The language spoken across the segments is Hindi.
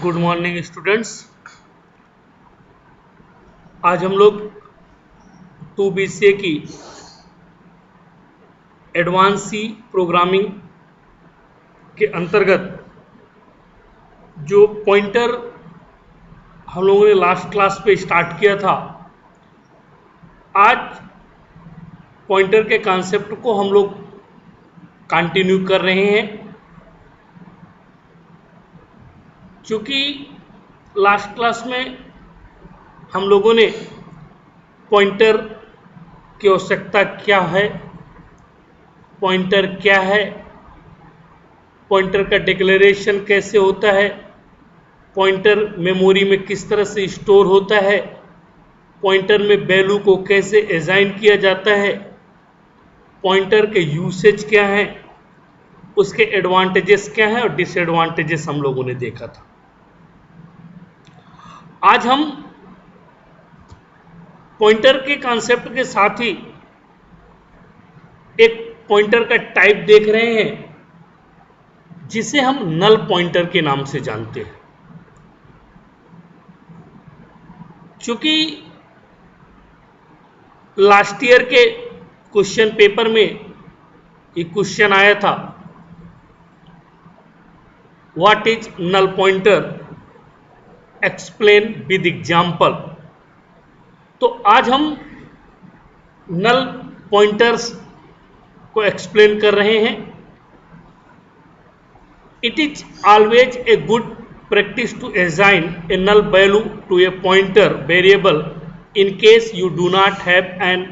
Good morning students. आज हम लोग 2 BCA की एडवांस सी प्रोग्रामिंग के अंतर्गत जो पॉइंटर हम लोगों ने लास्ट क्लास पे स्टार्ट किया था, आज पॉइंटर के कॉन्सेप्ट को हम लोग कंटिन्यू कर रहे हैं। क्योंकि लास्ट क्लास में हम लोगों ने पॉइंटर की आवश्यकता क्या है, पॉइंटर क्या है, पॉइंटर का डिक्लेरेशन कैसे होता है, पॉइंटर मेमोरी में किस तरह से स्टोर होता है, पॉइंटर में वैल्यू को कैसे असाइन किया जाता है, पॉइंटर के यूसेज क्या हैं, उसके एडवांटेजेस क्या हैं और डिसएडवांटेजेस हम लोगों ने देखा था। आज हम पॉइंटर के कॉन्सेप्ट के साथ ही एक पॉइंटर का टाइप देख रहे हैं जिसे हम नल पॉइंटर के नाम से जानते हैं। क्योंकि लास्ट ईयर के क्वेश्चन पेपर में एक क्वेश्चन आया था, what is null pointer, explain with example. तो आज हम नल पॉइंटर्स को एक्सप्लेन कर रहे हैं। It is always a good practice to assign a null value to a pointer variable in case you do not have an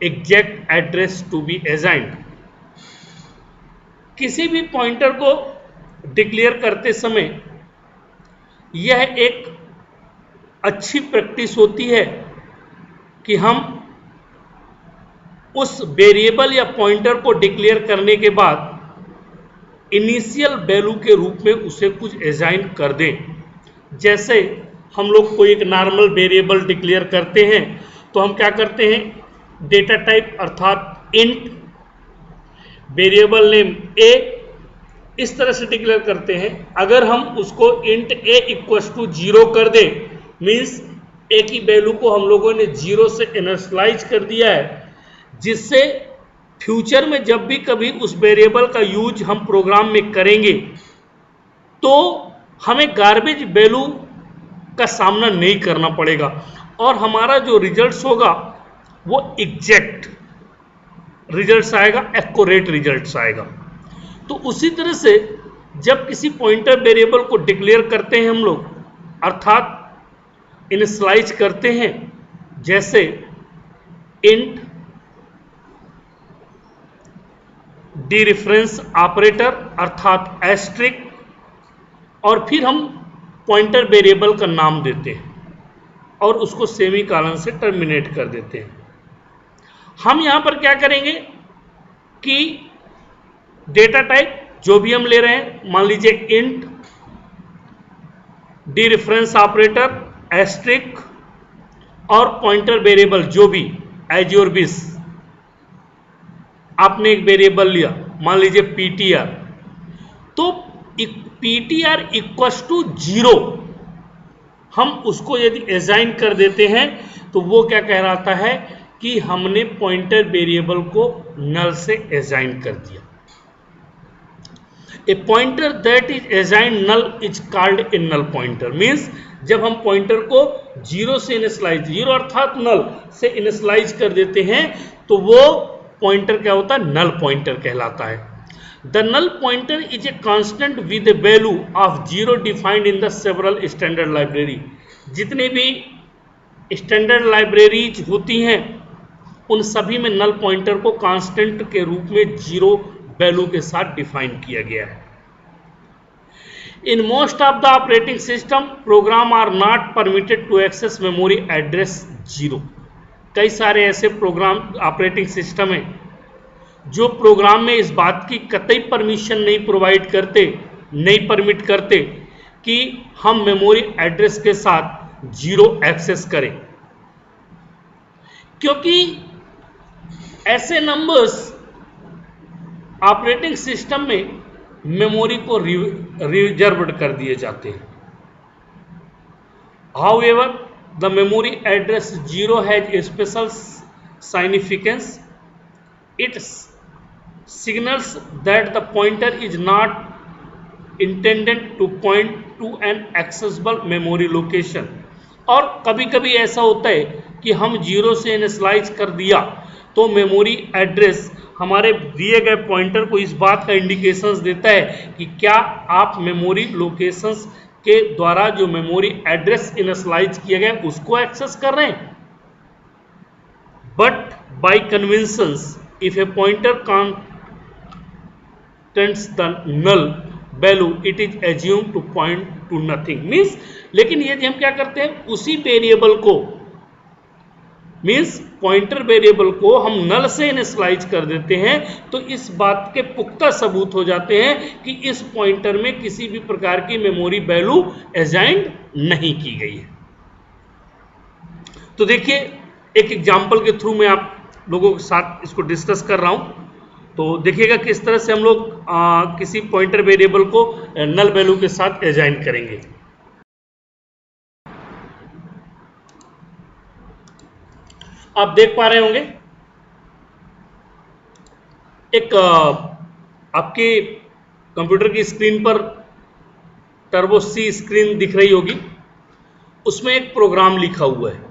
exact address to be assigned। किसी भी पॉइंटर को डिक्लेयर करते समय यह एक अच्छी प्रैक्टिस होती है कि हम उस वेरिएबल या पॉइंटर को डिक्लेयर करने के बाद इनिशियल वैल्यू के रूप में उसे कुछ असाइन कर दें। जैसे हम लोग कोई एक नॉर्मल वेरिएबल डिक्लेयर करते हैं तो हम क्या करते हैं, डेटा टाइप अर्थात इंट, वेरिएबल नेम ए, इस तरह से डिक्लेयर करते हैं। अगर हम उसको इंट ए इक्वल्स टू 0 कर दें, मीन्स ए की वैल्यू को हम लोगों ने 0 से इनिशियलाइज कर दिया है, जिससे फ्यूचर में जब भी कभी उस वेरिएबल का यूज हम प्रोग्राम में करेंगे तो हमें गार्बेज वैल्यू का सामना नहीं करना पड़ेगा और हमारा जो रिजल्ट्स होगा वो एग्जैक्ट रिजल्ट्स आएगा, एक्यूरेट रिजल्ट्स आएगा। तो उसी तरह से जब किसी पॉइंटर वेरिएबल को डिक्लेयर करते हैं हम लोग, अर्थात इनिशियलाइज करते हैं, जैसे इंट डी रेफरेंस ऑपरेटर अर्थात एस्ट्रिक, और फिर हम पॉइंटर वेरिएबल का नाम देते हैं और उसको सेमीकोलन से टर्मिनेट कर देते हैं। हम यहां पर क्या करेंगे कि डेटा टाइप जो भी हम ले रहे हैं, मान लीजिए int dereference operator asterisk और पॉइंटर वेरिएबल जो भी एज योर विश, आपने एक वेरिएबल लिया, मान लीजिए ptr, तो ptr इक्वल्स टू 0 हम उसको यदि असाइन कर देते हैं तो वो क्या कहलाता है कि हमने पॉइंटर वेरिएबल को नल से असाइन कर दिया। A pointer that is assigned null is called a null pointer. Means जब हम पॉइंटर को 0 से इनिशियलाइज, 0 अर्थात नल से इनिशियलाइज कर देते हैं तो वो पॉइंटर क्या होता है, नल पॉइंटर कहलाता है। The null pointer is a constant with a value of 0 defined in the several standard library. जितने भी स्टैंडर्ड लाइब्रेरीज होती हैं उन सभी में नल पॉइंटर को कांस्टेंट के रूप में 0 वैल्यू के साथ डिफाइन किया गया है। In most of the operating system program are not permitted to access memory address 0। कई सारे ऐसे प्रोग्राम ऑपरेटिंग सिस्टम हैं जो प्रोग्राम में इस बात की कतई परमिशन नहीं प्रोवाइड करते, नहीं परमिट करते कि हम मेमोरी एड्रेस के साथ 0 एक्सेस करें, क्योंकि ऐसे नंबर्स ऑपरेटिंग सिस्टम में मेमोरी को रिजर्व्ड कर दिए जाते हैं। However, the memory address 0 has a special significance. It signals that the pointer is not intended to point to an accessible memory location. और कभी कभी ऐसा होता है कि हम 0 से इनिशियलाइज कर दिया तो मेमोरी एड्रेस हमारे दिए गए पॉइंटर को इस बात का इंडिकेशंस देता है कि क्या आप मेमोरी लोकेशंस के द्वारा जो मेमोरी एड्रेस इनिशियलाइज किया गया उसको एक्सेस कर रहे हैं. But by conventions if a pointer contains the null value it is assumed to point to nothing. Means लेकिन यदि हम क्या करते हैं उसी वेरिएबल को मीन्स पॉइंटर वेरिएबल को हम नल से इनिशियलाइज कर देते हैं तो इस बात के पुख्ता सबूत हो जाते हैं कि इस पॉइंटर में किसी भी प्रकार की मेमोरी वैल्यू असाइंड नहीं की गई है. तो देखिए एक एग्जांपल के थ्रू मैं आप लोगों के साथ इसको डिस्कस कर रहा हूं. तो देखिएगा किस तरह से हम लोग किसी पॉइंटर वेरिएबल को नल वैल्यू के साथ असाइन करेंगे. आप देख पा रहे होंगे एक आपके कंप्यूटर की स्क्रीन पर टर्बो सी स्क्रीन दिख रही होगी. उसमें एक प्रोग्राम लिखा हुआ है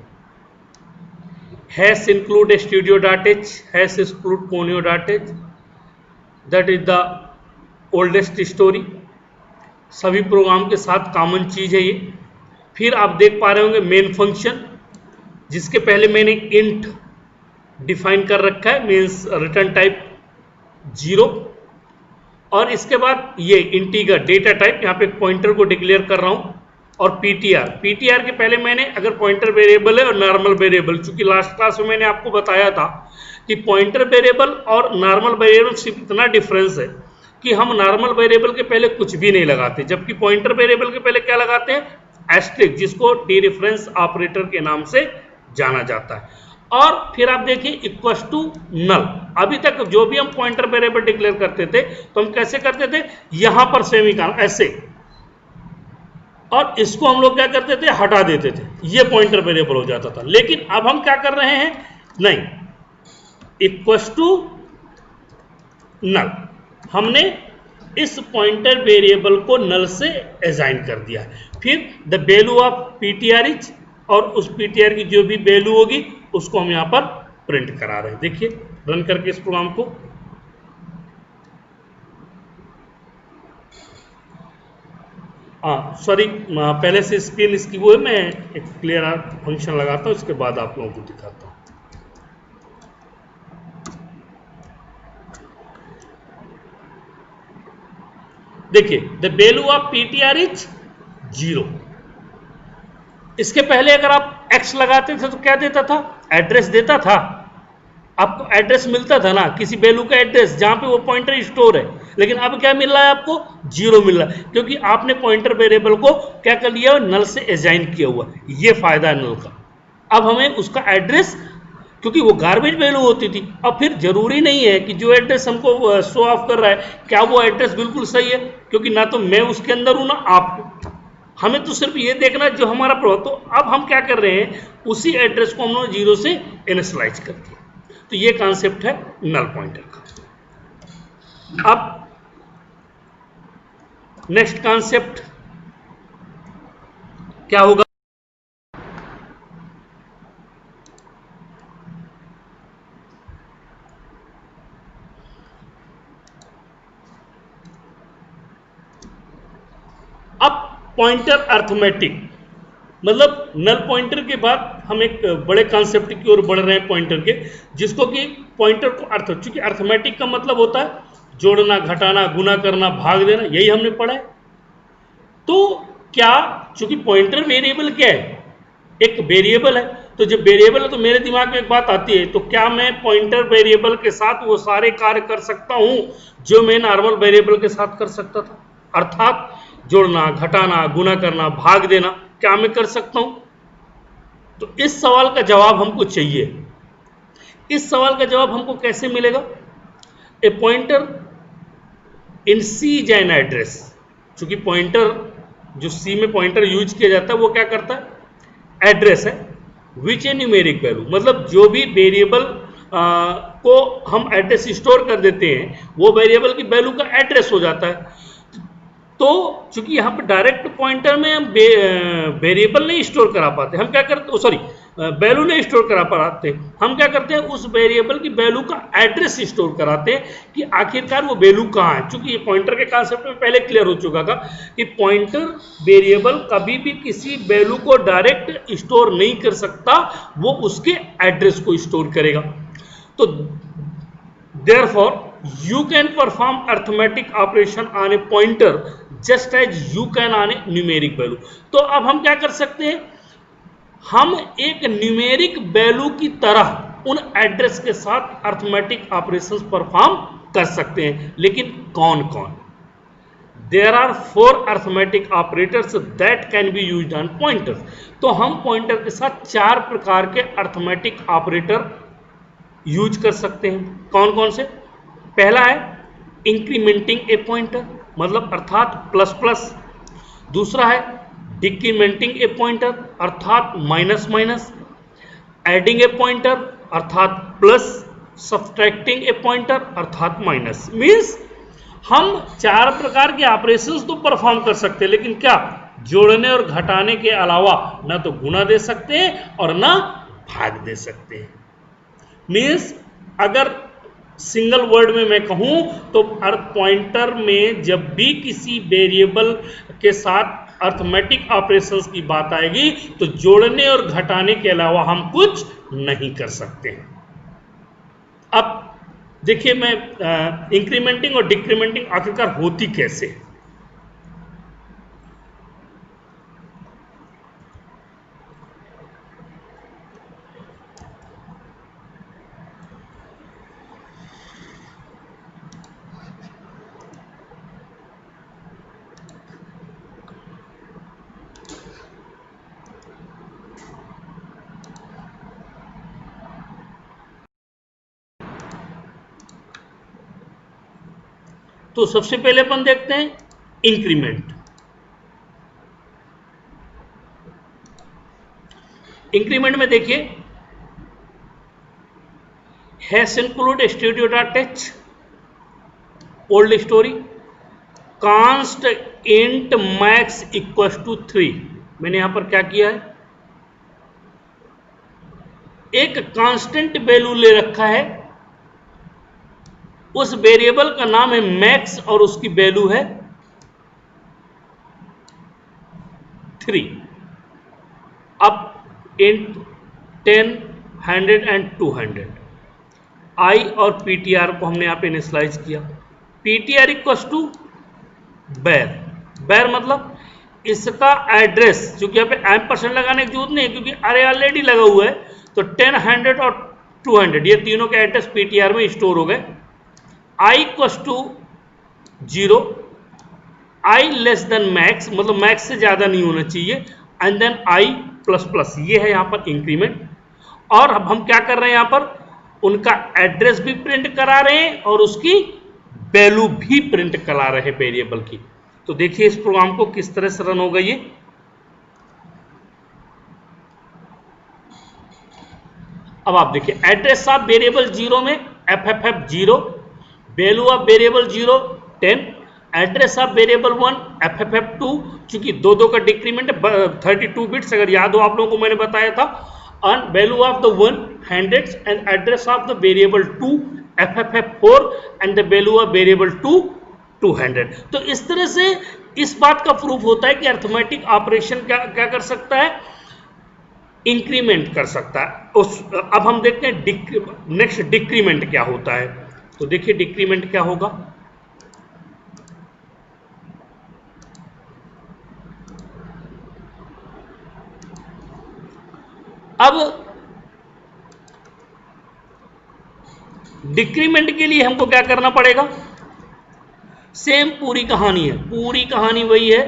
hash include studio dot H hash include conio dot H that is the oldest story. सभी प्रोग्राम के साथ कॉमन चीज है ये. फिर आप देख पा रहे होंगे मेन फंक्शन जिसके पहले मैंने इंट डिफाइन कर रखा है मीन्स रिटर्न टाइप 0 और इसके बाद ये इंटीगर डेटा टाइप यहाँ पे पॉइंटर को डिक्लेयर कर रहा हूँ और पीटीआर के पहले मैंने अगर पॉइंटर वेरिएबल है और नॉर्मल वेरिएबल, चूंकि लास्ट क्लास में मैंने आपको बताया था कि पॉइंटर वेरिएबल और नॉर्मल वेरिएबल सिर्फ इतना डिफरेंस है कि हम नॉर्मल वेरिएबल के पहले कुछ भी नहीं लगाते जबकि पॉइंटर वेरिएबल के पहले क्या लगाते हैं एस्टेरिस्क जिसको डीरेफरेंस ऑपरेटर के नाम से जाना जाता है. और फिर आप देखिए इक्वल्स टू नल. अभी तक जो भी हम पॉइंटर वेरिएबल डिक्लेयर करते थे तो हम कैसे करते थे यहां पर सेमीकोलन ऐसे और इसको हम लोग क्या करते थे हटा देते थे ये पॉइंटर वेरिएबल हो जाता था. लेकिन अब हम क्या कर रहे हैं नहीं इक्वल्स टू नल हमने इस पॉइंटर वेरिएबल को नल से असाइन कर दिया. फिर the value of PTR is और उस पीटीआर की जो भी वैल्यू होगी उसको हम यहां पर प्रिंट करा रहे हैं. देखिए रन करके इस प्रोग्राम को सॉरी पहले से स्क्रीन इसकी वो है मैं एक क्लियर फंक्शन लगाता हूं इसके बाद आप लोगों को दिखाता हूं. देखिए the value of PTR is 0. इसके पहले अगर आप x लगाते थे तो क्या देता था एड्रेस देता था. आपको एड्रेस मिलता था ना किसी वैल्यू का एड्रेस जहां पे वो पॉइंटर स्टोर है. लेकिन अब क्या मिल रहा है आपको 0 मिल रहा है क्योंकि आपने पॉइंटर वेरिएबल को क्या कर लिया नल से असाइन किया हुआ. ये फायदा है नल का. अब हमें उसका एड्रेस क्योंकि वो गार्बेज वैल्यू होती थी अब फिर जरूरी नहीं है कि जो एड्रेस हमको शो ऑफ कर रहा है क्या वो एड्रेस बिल्कुल सही है क्योंकि ना तो मैं उसके अंदर हूं ना आप. हमें तो सिर्फ ये देखना जो हमारा तो अब हम क्या कर रहे हैं उसी एड्रेस को हमने 0 से इनिशियलाइज कर दिया. तो ये कॉन्सेप्ट है नल पॉइंटर का. अब नेक्स्ट कॉन्सेप्ट क्या होगा अब पॉइंटर अर्थमेटिक मतलब नल पॉइंटर के बाद हम एक बड़े कॉन्सेप्ट की ओर बढ़ रहे हैं पॉइंटर के जिसको कि पॉइंटर को अर्थ चूंकि अर्थमेटिक का मतलब होता है जोड़ना घटाना गुना करना भाग देना यही हमने पढ़ा है. तो क्या चूंकि पॉइंटर वेरिएबल क्या है एक वेरिएबल है तो जब वेरिएबल है तो मेरे दिमाग में एक बात आती है तो क्या मैं पॉइंटर वेरिएबल के साथ वो सारे कार्य कर सकता हूं जो मैं नॉर्मल वेरिएबल के साथ कर सकता था. अर्थात जोड़ना घटाना गुना करना भाग देना क्या मैं कर सकता हूं. तो इस सवाल का जवाब हमको चाहिए. इस सवाल का जवाब हमको कैसे मिलेगा. A pointer in C is an address. चूंकि पॉइंटर जो सी में पॉइंटर यूज किया जाता है वो क्या करता है एड्रेस है, विच ए न्यूमेरिक वैल्यू, मतलब जो भी वेरिएबल को हम एड्रेस स्टोर कर देते हैं वो वेरिएबल की वैल्यू का एड्रेस हो जाता है। तो चूंकि यहाँ पर डायरेक्ट पॉइंटर में हम वेरिएबल नहीं स्टोर करा पाते, हम क्या करते, सॉरी वैल्यू नहीं स्टोर करा पाते, हम क्या करते हैं उस वेरिएबल की वैल्यू का एड्रेस स्टोर कराते हैं कि आखिरकार वो वैल्यू कहाँ है। चूंकि ये पॉइंटर के कॉन्सेप्ट में पहले क्लियर हो चुका था कि पॉइंटर वेरिएबल कभी भी किसी वैल्यू को डायरेक्ट स्टोर नहीं कर सकता, वो उसके एड्रेस को स्टोर करेगा। तो therefore you can perform arithmetic operation on a pointer just as you can on a numeric value। तो अब हम क्या कर सकते हैं, हम एक न्यूमेरिक वैल्यू की तरह उन एड्रेस के साथ अर्थमेटिक ऑपरेशंस परफॉर्म कर सकते हैं। लेकिन कौन कौन? There are 4 arithmetic operators that can be used on pointers. तो हम पॉइंटर के साथ 4 प्रकार के अर्थमेटिक ऑपरेटर यूज कर सकते हैं। कौन कौन से? पहला है इंक्रीमेंटिंग ए पॉइंटर, मतलब अर्थात प्लस प्लस। दूसरा है डिक्रीमेंटिंग ए पॉइंटर, अर्थात माइनस माइनस। एडिंग ए पॉइंटर, अर्थात प्लस। सब्ट्रैक्टिंग ए पॉइंटर, अर्थात माइनस। मीन्स हम 4 प्रकार के ऑपरेशंस तो परफॉर्म कर सकते हैं, लेकिन क्या जोड़ने और घटाने के अलावा ना तो गुणा दे सकते हैं और ना भाग दे सकते हैं। मीन्स अगर सिंगल वर्ड में मैं कहूं तो पॉइंटर में जब भी किसी वेरिएबल के साथ अर्थमेटिक ऑपरेशंस की बात आएगी तो जोड़ने और घटाने के अलावा हम कुछ नहीं कर सकते हैं। अब देखिए मैं इंक्रीमेंटिंग और डिक्रीमेंटिंग आखिरकार होती कैसे है। तो सबसे पहले अपन देखते हैं इंक्रीमेंट। इंक्रीमेंट में देखिए hash include studio dot h old story const int max equal to 3। मैंने यहां पर क्या किया है, एक कांस्टेंट वैल्यू ले रखा है, उस वेरिएबल का नाम है मैक्स और उसकी वैल्यू है 3। अब इंट 10, 100 एंड 200 आई और पीटीआर को हमने यहां पे इनिशियलाइज किया। पीटीआर इक्वल्स टू बैर, बैर मतलब इसका एड्रेस, क्योंकि यहाँ पे एम्परसेंड लगाने की जरूरत नहीं है क्योंकि अरे ऑलरेडी लगा हुआ है, तो 10, 100 और 200 ये तीनों के एड्रेस पीटीआर में स्टोर हो गए। I equals to 0, I less than max मतलब मैक्स से ज्यादा नहीं होना चाहिए, and then I plus plus, ये है यहां पर इंक्रीमेंट। और अब हम क्या कर रहे हैं, यहां पर उनका एड्रेस भी प्रिंट करा रहे हैं और उसकी वैल्यू भी प्रिंट करा रहे हैं वेरिएबल की। तो देखिए इस प्रोग्राम को किस तरह से रन होगा ये। अब आप देखिए एड्रेस ऑफ वेरिएबल 0 में FFF 0, value of variable 0 10, address of variable 1 FFF 2, चूंकि दो का डिक्रीमेंट 32 बिट्स अगर याद हो आप लोगों को मैंने बताया था, और value of the 1 100 and address of the variable 2 FFF 4 and the value of variable 2 200। तो इस तरह से इस बात का प्रूफ होता है कि अर्थमेटिक ऑपरेशन क्या कर सकता है, इंक्रीमेंट कर सकता है। अब हम देखते हैं नेक्स्ट डिक्रीमेंट क्या होता है। तो देखिए डिक्रीमेंट क्या होगा, अब डिक्रीमेंट के लिए हमको क्या करना पड़ेगा, सेम पूरी कहानी है, पूरी कहानी वही है,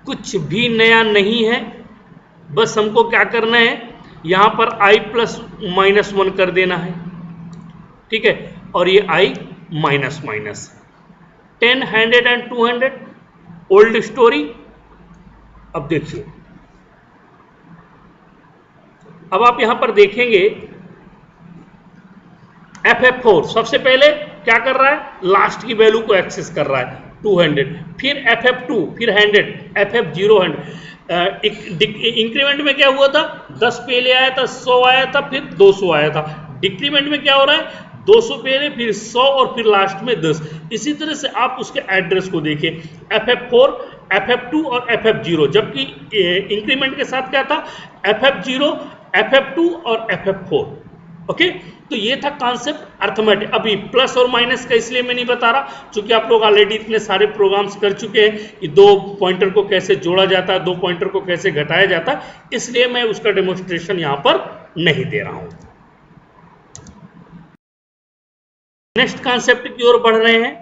कुछ भी नया नहीं है। बस हमको क्या करना है, यहां पर i प्लस माइनस 1 कर देना है, ठीक है, और ये i minus minus 10, 100 and 200 old story अब देखिए, अब आप यहां पर देखेंगे FF4 सबसे पहले क्या कर रहा है, लास्ट की वैल्यू को एक्सेस कर रहा है 200, फिर FF2, फिर 100, FF0 100। इंक्रीमेंट में क्या हुआ था, 10 पहले आया था, 100 आया था, फिर 200 आया था। डिक्रीमेंट में क्या हो रहा है, 200 पहले, फिर 100 और फिर लास्ट में 10। इसी तरह से आप उसके एड्रेस को देखिए, FF4, FF2 और FF0, जबकि इंक्रीमेंट के साथ क्या था, FF0, FF2 और FF4। ओके, तो ये था कॉन्सेप्ट अर्थमेटिक। अभी प्लस और माइनस का इसलिए मैं नहीं बता रहा क्योंकि आप लोग ऑलरेडी इतने सारे प्रोग्राम्स कर चुके हैं कि दो पॉइंटर को कैसे जोड़ा जाता है, दो पॉइंटर को कैसे घटाया जाता है, इसलिए मैं उसका डेमोन्स्ट्रेशन यहां पर नहीं दे रहा हूं। नेक्स्ट कॉन्सेप्ट की ओर बढ़ रहे हैं।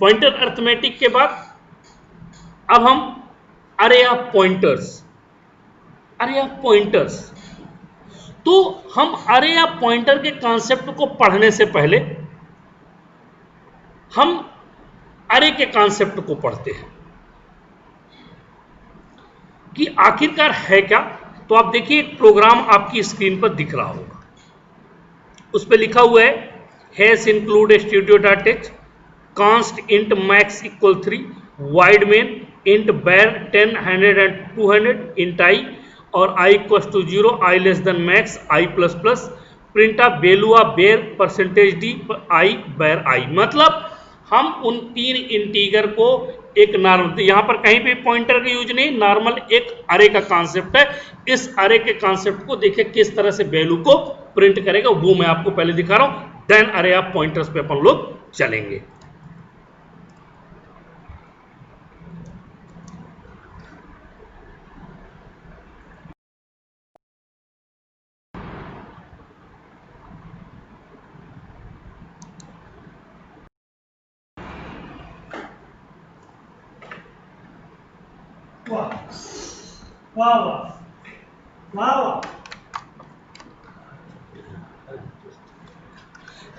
पॉइंटर अर्थमेटिक के बाद अब हम अरे ऑफ पॉइंटर्स, अरे ऑफ पॉइंटर्स। तो हम अरे या पॉइंटर के कॉन्सेप्ट को पढ़ने से पहले हम अरे के कॉन्सेप्ट को पढ़ते हैं कि आखिरकार है क्या। तो आप देखिए, एक प्रोग्राम आपकी स्क्रीन पर दिख रहा होगा, उस पर लिखा हुआ है hash include stdio.h, const int max equal 3, wide main int var 10, 100 and 200, int I और i equals to 0, i less than max, i plus plus, print of value of var %d i बेर i। मतलब हम उन तीन इंटीगर को एक नॉर्मल, यहां पर कहीं भी पॉइंटर का यूज नहीं, नॉर्मल एक अरे का कॉन्सेप्ट है। इस अरे के कॉन्सेप्ट को देखिए किस तरह से वैल्यू को प्रिंट करेगा, वो मैं आपको पहले दिखा रहा हूं, देन अरे ऑफ पॉइंटर्स पे अपन लोग चलेंगे। वाह वाह वाह वाह।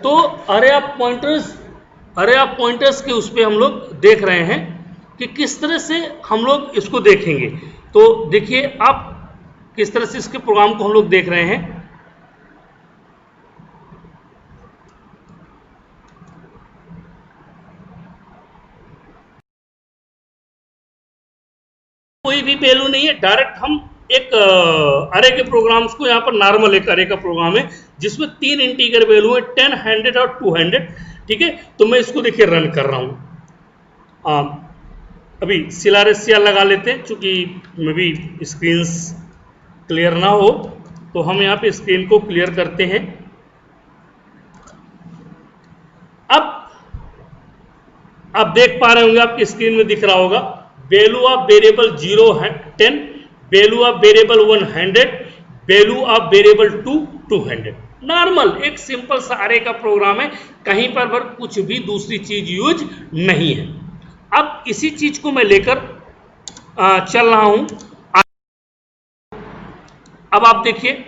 तो अरे ऑफ पॉइंटर्स के उस पे हम लोग देख रहे हैं कि किस तरह से हम लोग इसको देखेंगे। तो देखिए आप किस तरह से इसके प्रोग्राम को हम लोग देख रहे हैं। कोई भी वैल्यू नहीं है, डायरेक्ट हम एक अरे के प्रोग्राम्स को, यहाँ पर नॉर्मल एक अरे का प्रोग्राम है जिसमें तीन इंटीगर वैल्यू है 10, 100 और 200। ठीक है, तो मैं इसको देखिए रन कर रहा हूँ। अभी सिलारेसिया लगा लेते हैं, चूंकि मे भी स्क्रीन क्लियर ना हो, तो हम यहाँ पे स्क्रीन को क्लियर करते हैं। अब आप देख पा रहे होंगे, आपकी स्क्रीन में दिख रहा होगा value of variable 0 10, value of variable 100, value of variable 2 200। Normal एक सिंपल सा अरे का प्रोग्राम है, कहीं पर कुछ भी दूसरी चीज यूज नहीं है। अब इसी चीज को मैं लेकर चल रहा हूं। अब आप देखिए,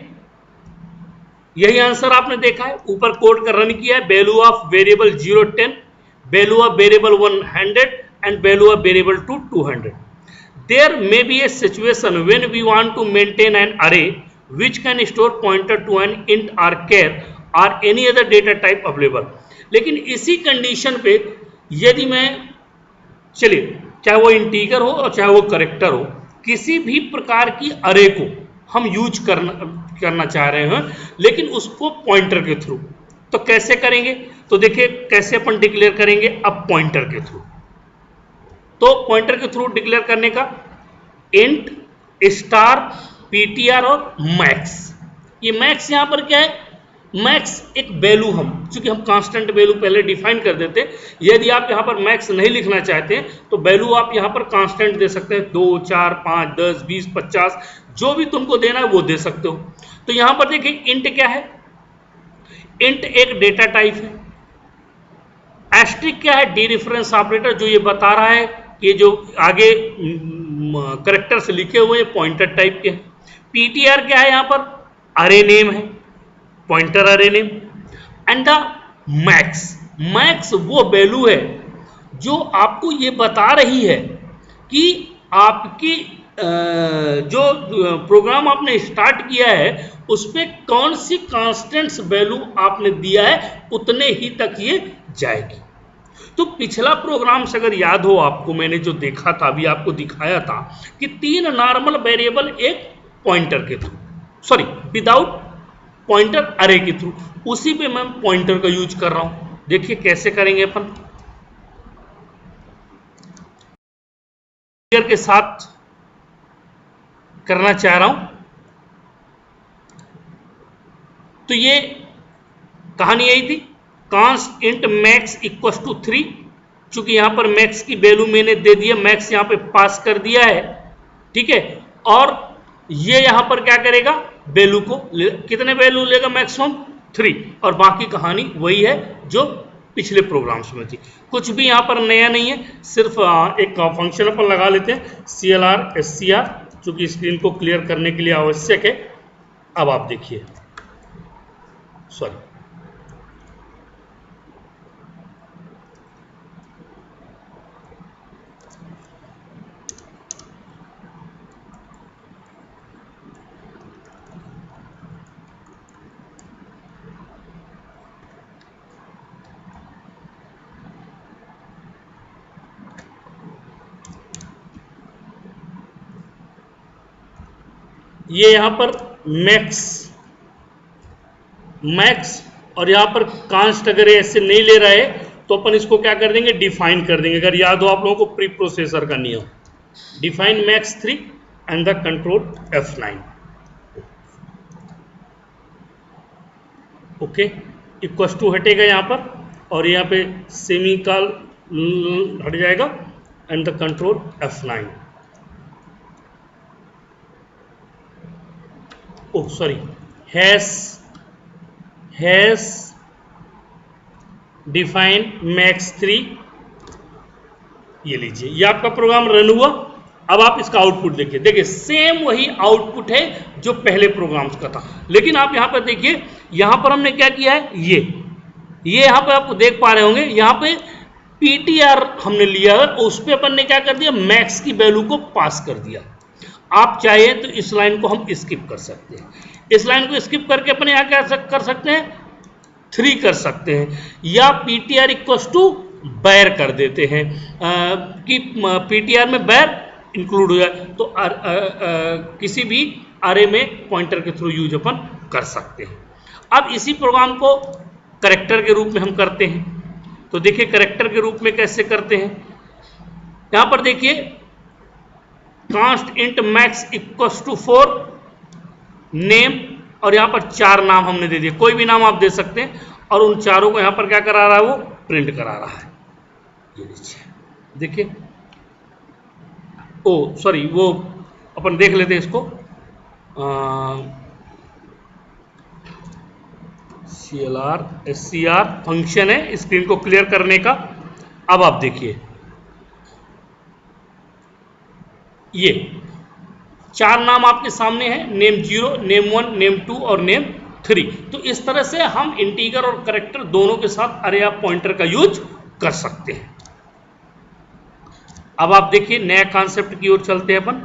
यही आंसर आपने देखा है, ऊपर कोड का रन किया है, value of variable 0 10, value of variable 100 and value of variable to 200. There may be a situation when we want to maintain an array which can store pointer to an int or char or any other data type available. लेकिन इसी कंडीशन पे यदि मैं, चलिए चाहे वो इंटीगर हो और चाहे वो करेक्टर हो, किसी भी प्रकार की अरे को हम यूज करना चाह रहे हैं, लेकिन उसको पॉइंटर के थ्रू, तो कैसे करेंगे। तो देखिए कैसे अपन डिक्लेयर करेंगे, अब पॉइंटर के थ्रू। तो पॉइंटर के थ्रू डिक्लेयर करने का इंट स्टार ptr और मैक्स। ये मैक्स यहां पर क्या है, मैक्स एक वैल्यू, हम चूंकि हम कांस्टेंट वैल्यू पहले डिफाइन कर देते, यदि आप यहां पर मैक्स नहीं लिखना चाहते हैं तो वैल्यू आप यहां पर कांस्टेंट दे सकते हैं, 2 4 5 10 20 50, जो भी तुमको देना है वो दे सकते हो। तो यहां पर देखिए इंट क्या है, इंट एक डेटा टाइप है। एस्ट्रिक क्या है, डी रेफरेंस ऑपरेटर, जो ये बता रहा है कि जो आगे करेक्टर्स लिखे हुए पॉइंटर टाइप के हैं। पीटीआर क्या है, यहां पर अरे नेम है, पॉइंटर अरे name. And the max, max वो वैल्यू है जो आपको ये बता रही है कि आपकी जो प्रोग्राम आपने स्टार्ट किया है उस पे कौन सी कांस्टेंट्स वैल्यू आपने दिया है उतने ही तक ये जाएगी। तो पिछला प्रोग्राम से अगर याद हो आपको, मैंने जो देखा था अभी आपको दिखाया था कि 3 नॉर्मल वेरिएबल एक पॉइंटर के थ्रू, सॉरी विदाउट पॉइंटर अरे के थ्रू, उसी पे मैं पॉइंटर का यूज कर रहा हूं। देखिए कैसे करेंगे अपन, के साथ करना चाह रहा हूं। तो ये कहानी यही थी, const int max equal to 3, चूंकि यहां पर मैक्स की वैल्यू मैंने दे दिया, मैक्स यहां पे पास कर दिया है, ठीक है। और ये यहां पर क्या करेगा, वैल्यू को कितने वैल्यू लेगा, मैक्सिमम 3, और बाकी कहानी वही है जो पिछले प्रोग्राम्स में थी। कुछ भी यहां पर नया नहीं है, सिर्फ एक फंक्शन अपन लगा लेते हैं CLR SCR, चूंकि स्क्रीन को क्लियर करने के लिए आवश्यक है। अब आप देखिए, सॉरी, ये यहां पर मैक्स और यहां पर कांस्ट अगर ऐसे नहीं ले रहा है तो अपन इसको क्या कर देंगे, डिफाइन कर देंगे। अगर याद हो आप लोगों को प्री प्रोसेसर का नियम, define max 3 and the control F9, okay. Equal to हटेगा यहां पर और यहां पे सेमी काल हट जाएगा and the control F9, oh sorry, hash define max 3, ये लीजिए, ये आपका प्रोग्राम रन हुआ। अब आप इसका आउटपुट देखिए, देखिए सेम वही आउटपुट है जो पहले प्रोग्राम्स का था, लेकिन आप यहां पर देखिए, यहां पर हमने क्या किया है, ये यहां पर आप देख पा रहे होंगे, यहां पे PTR हमने लिया है, उस पर अपन ने क्या कर दिया, मैक्स की वैल्यू को पास कर दिया। आप चाहे तो इस लाइन को हम स्किप कर सकते हैं, इस लाइन को स्किप करके अपने यहां क्या कर सकते हैं, 3 कर सकते हैं, या PTR इक्वल टू बैर कर देते हैं कि PTR में बैर इंक्लूड हो जाए, तो किसी भी अरे में पॉइंटर के थ्रू यूज अपन कर सकते हैं। अब इसी प्रोग्राम को करेक्टर के रूप में हम करते हैं, तो देखिए करेक्टर के रूप में कैसे करते हैं। यहां पर देखिए, const int max equal to 4 name, और यहां पर 4 नाम हमने दे दिए, कोई भी नाम आप दे सकते हैं, और उन चारों को यहां पर क्या करा रहा है, वो प्रिंट करा रहा है। ये लीजिए देखिए, ओ सॉरी, वो अपन देख लेते हैं इसको, CLR SCR फंक्शन है स्क्रीन को क्लियर करने का। अब आप देखिए, ये 4 नाम आपके सामने हैं, नेम 0, नेम 1, नेम 2 और नेम 3। तो इस तरह से हम इंटीजर और कैरेक्टर दोनों के साथ अरे या पॉइंटर का यूज कर सकते हैं। अब आप देखिए, नया कॉन्सेप्ट की ओर चलते हैं अपन।